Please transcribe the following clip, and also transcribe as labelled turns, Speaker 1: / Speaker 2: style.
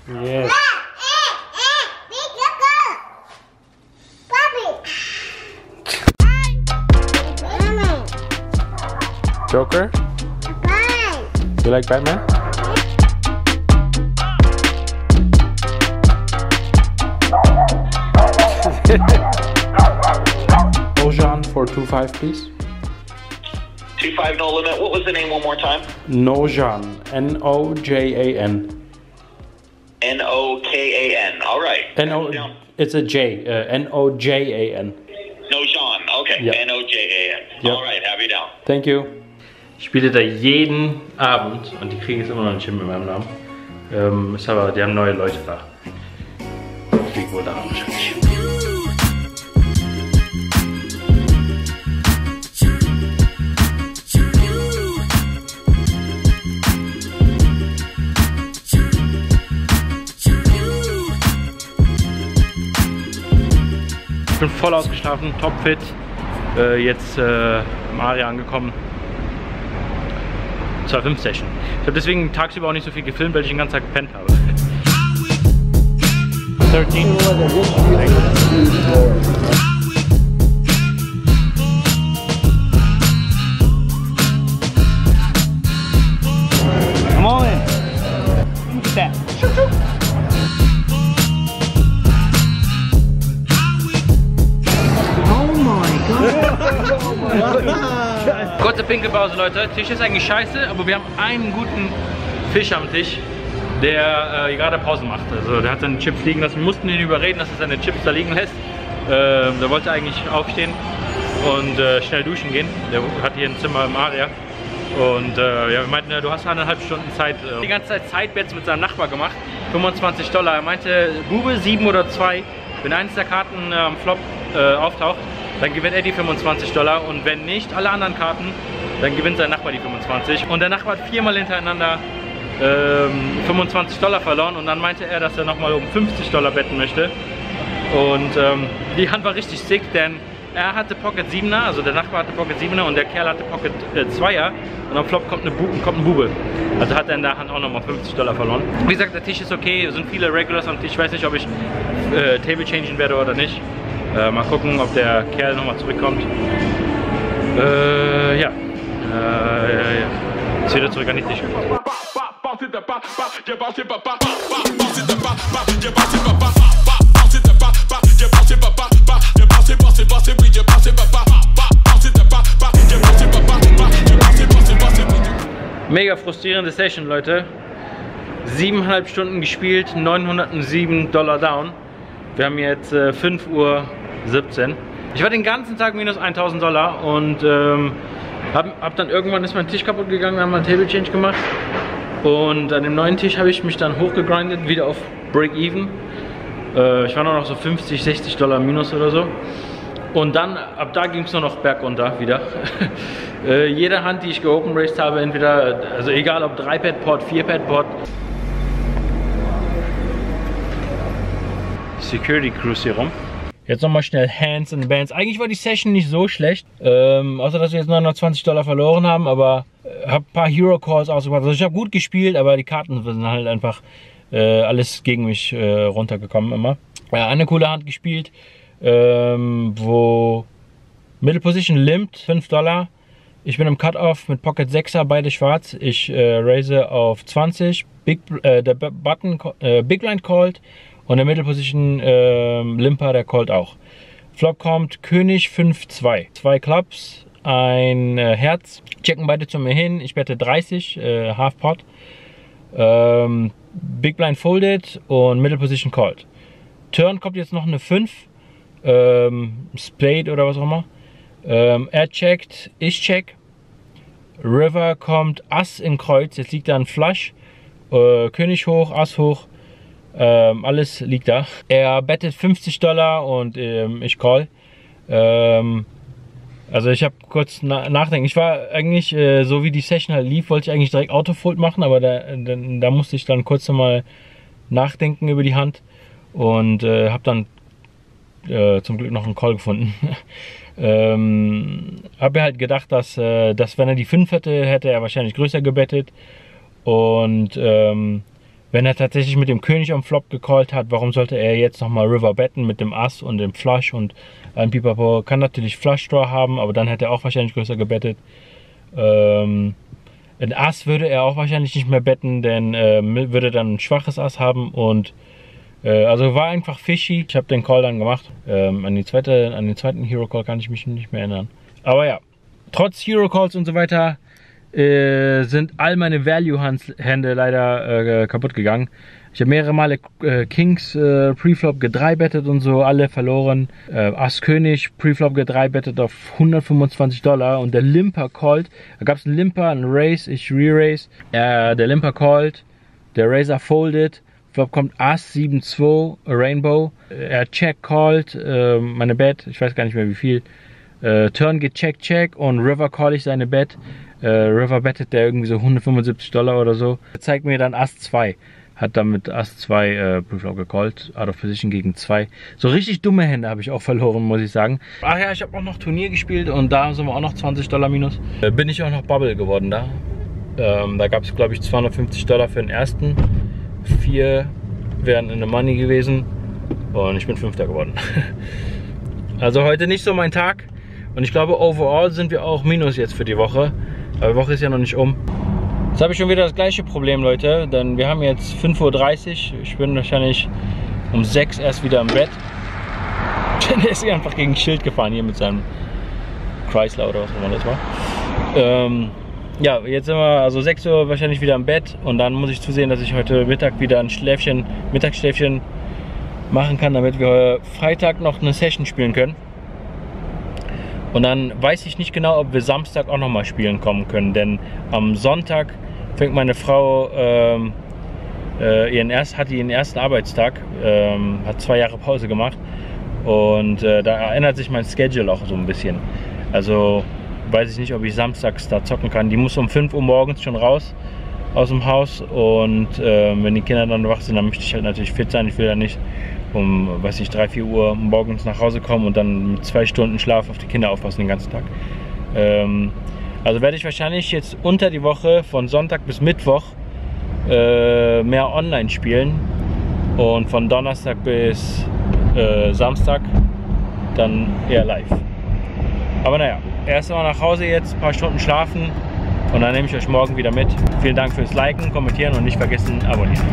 Speaker 1: Yes. Joker? You like Batman? Nojan for 2.5 please.
Speaker 2: 2.5 no limit. What was the name one more time?
Speaker 1: Nojan. N-O-J-A-N.
Speaker 2: N-O-K-A-N. All right.
Speaker 1: It's a J. N-O-J-A-N.
Speaker 2: Nojan. Okay.
Speaker 1: Yep.
Speaker 2: N-O-J-A-N.
Speaker 1: Yep.
Speaker 2: All right. Have you down.
Speaker 1: Thank you. Ich spiele da jeden Abend und die kriegen es immer noch nicht hin mit meinem Namen. Ist aber, die haben neue Leute da. Liegt wohl daran wahrscheinlich. Ich bin voll ausgeschlafen, topfit. Jetzt im Aria angekommen. 2.5 Session. Ich habe deswegen tagsüber auch nicht so viel gefilmt, weil ich den ganzen Tag gepennt habe. 13.
Speaker 3: Come on in. Look at that.
Speaker 1: Kurze Pinkelpause, Leute. Tisch ist eigentlich scheiße, aber wir haben einen guten Fisch am Tisch, der gerade Pause macht. Also der hat seine Chips liegen lassen. Wir mussten ihn überreden, dass er seine Chips da liegen lässt. Der wollte eigentlich aufstehen und schnell duschen gehen. Der hat hier ein Zimmer im Aria. Und ja, wir meinten, du hast 1,5 Stunden Zeit. Die ganze Zeit Sidebets mit seinem Nachbar gemacht. $25. Er meinte, Bube 7 oder 2. Wenn eins der Karten am Flop auftaucht, dann gewinnt er die $25 und wenn nicht alle anderen Karten, dann gewinnt sein Nachbar die 25. Und der Nachbar hat 4-mal hintereinander $25 verloren und dann meinte er, dass er nochmal um $50 wetten möchte. Und die Hand war richtig sick, denn er hatte Pocket 7er, also der Nachbar hatte Pocket 7er und der Kerl hatte Pocket 2er und am Flop kommt ein Bube. Also hat er in der Hand auch nochmal $50 verloren. Wie gesagt, der Tisch ist okay, es sind viele Regulars am Tisch, ich weiß nicht, ob ich Table changen werde oder nicht. Mal gucken, ob der Kerl nochmal zurückkommt. Ja. Jetzt wieder zurück an die Tisch gekommen. Mega frustrierende Session, Leute. 7,5 Stunden gespielt, $907 down. Wir haben jetzt 5:17 Uhr. Ich war den ganzen Tag minus $1.000 und hab dann irgendwann ist mein Tisch kaputt gegangen, wir haben mal einen Table Change gemacht. Und an dem neuen Tisch habe ich mich dann hochgegrindet, wieder auf Break-Even. Ich war noch so $50, $60 minus oder so. Und dann, ab da ging es nur noch bergunter wieder. Jede Hand, die ich geopen raced habe, entweder, also egal ob 3-Pad-Pot, 4-Pad-Pot. Security Cruise hier rum. Jetzt nochmal schnell Hands and Bands. Eigentlich war die Session nicht so schlecht, außer dass wir jetzt $920 verloren haben, aber habe ein paar Hero Calls ausgemacht. Also ich habe gut gespielt, aber die Karten sind halt einfach alles gegen mich runtergekommen immer. Eine coole Hand gespielt, wo Middle Position limpt, $5. Ich bin im Cut-Off mit Pocket 6er, beide schwarz. Ich raise auf 20, der Button Big Blind called. Und der Middle Position Limper, der callt auch. Flop kommt König 5-2. 2 Clubs, ein Herz. Checken beide zu mir hin. Ich wette 30, Half Pot. Big Blind folded und Middle Position called. Turn kommt jetzt noch eine 5. Spade oder was auch immer. Er checkt, ich check. River kommt Ass in Kreuz. Jetzt liegt da ein Flush. König hoch, Ass hoch. Alles liegt da. Er bettet $50 und ich call. Also ich habe kurz nachdenken. Ich war eigentlich, so wie die Session halt lief, wollte ich eigentlich direkt Autofold machen, aber da musste ich dann kurz mal nachdenken über die Hand und habe dann zum Glück noch einen Call gefunden. Habe halt gedacht, dass wenn er die 5 hätte, hätte er wahrscheinlich größer gebettet und wenn Wenn er tatsächlich mit dem König am Flop gecallt hat, warum sollte er jetzt nochmal River betten mit dem Ass und dem Flush und ein Pipapo? Kann natürlich Flush Draw haben, aber dann hätte er auch wahrscheinlich größer gebettet. Ein Ass würde er auch wahrscheinlich nicht mehr betten, denn würde dann ein schwaches Ass haben und also war einfach fishy. Ich habe den Call dann gemacht. An den zweiten Hero Call kann ich mich nicht mehr erinnern. Aber ja, trotz Hero Calls und so weiter sind all meine Value-Hände leider kaputt gegangen. Ich habe mehrere Male Kings Preflop gedreibettet und so, alle verloren. Ass König Preflop gedreibettet auf $125 und der Limper called. Da gab es einen Limper, einen Raise, ich re-raise. Der Limper called, der Raiser folded. Flop kommt Ass 7-2, Rainbow. Er check called, meine Bet, ich weiß gar nicht mehr wie viel. Turn geht check und River call ich seine Bet. River bettet der irgendwie so $175 oder so. Er zeigt mir dann Ass 2. Hat damit Ass 2 Preflop gecallt. Out of Position gegen 2. So richtig dumme Hände habe ich auch verloren, muss ich sagen. Ach ja, ich habe auch noch Turnier gespielt und da sind wir auch noch $20 minus. Bin ich auch noch Bubble geworden da. Da gab es glaube ich $250 für den ersten. 4 wären in the Money gewesen. Und ich bin 5. geworden. Also heute nicht so mein Tag. Und ich glaube, overall sind wir auch minus jetzt für die Woche. Aber die Woche ist ja noch nicht um. Jetzt habe ich schon wieder das gleiche Problem, Leute. Denn wir haben jetzt 5:30 Uhr. Ich bin wahrscheinlich um 6 erst wieder im Bett. Der ist einfach gegen ein Schild gefahren hier mit seinem Chrysler oder was auch immer das war. Ja, jetzt sind wir also 6 Uhr wahrscheinlich wieder im Bett. Und dann muss ich zusehen, dass ich heute Mittag wieder ein Mittagsschläfchen machen kann, damit wir Freitag noch eine Session spielen können. Und dann weiß ich nicht genau, ob wir Samstag auch noch mal spielen kommen können, denn am Sonntag fängt meine Frau ihren ersten Arbeitstag, hat 2 Jahre Pause gemacht und da ändert sich mein Schedule auch so ein bisschen. Also weiß ich nicht, ob ich samstags da zocken kann. Die muss um 5 Uhr morgens schon raus aus dem Haus und wenn die Kinder dann wach sind, dann möchte ich halt natürlich fit sein. Ich will ja nicht um, weiß nicht, 3, 4 Uhr morgens nach Hause kommen und dann mit 2 Stunden Schlaf auf die Kinder aufpassen den ganzen Tag. Also werde ich wahrscheinlich jetzt unter die Woche von Sonntag bis Mittwoch mehr online spielen und von Donnerstag bis Samstag dann eher live. Aber naja, erst mal nach Hause jetzt, ein paar Stunden schlafen und dann nehme ich euch morgen wieder mit. Vielen Dank fürs Liken, Kommentieren und nicht vergessen abonnieren.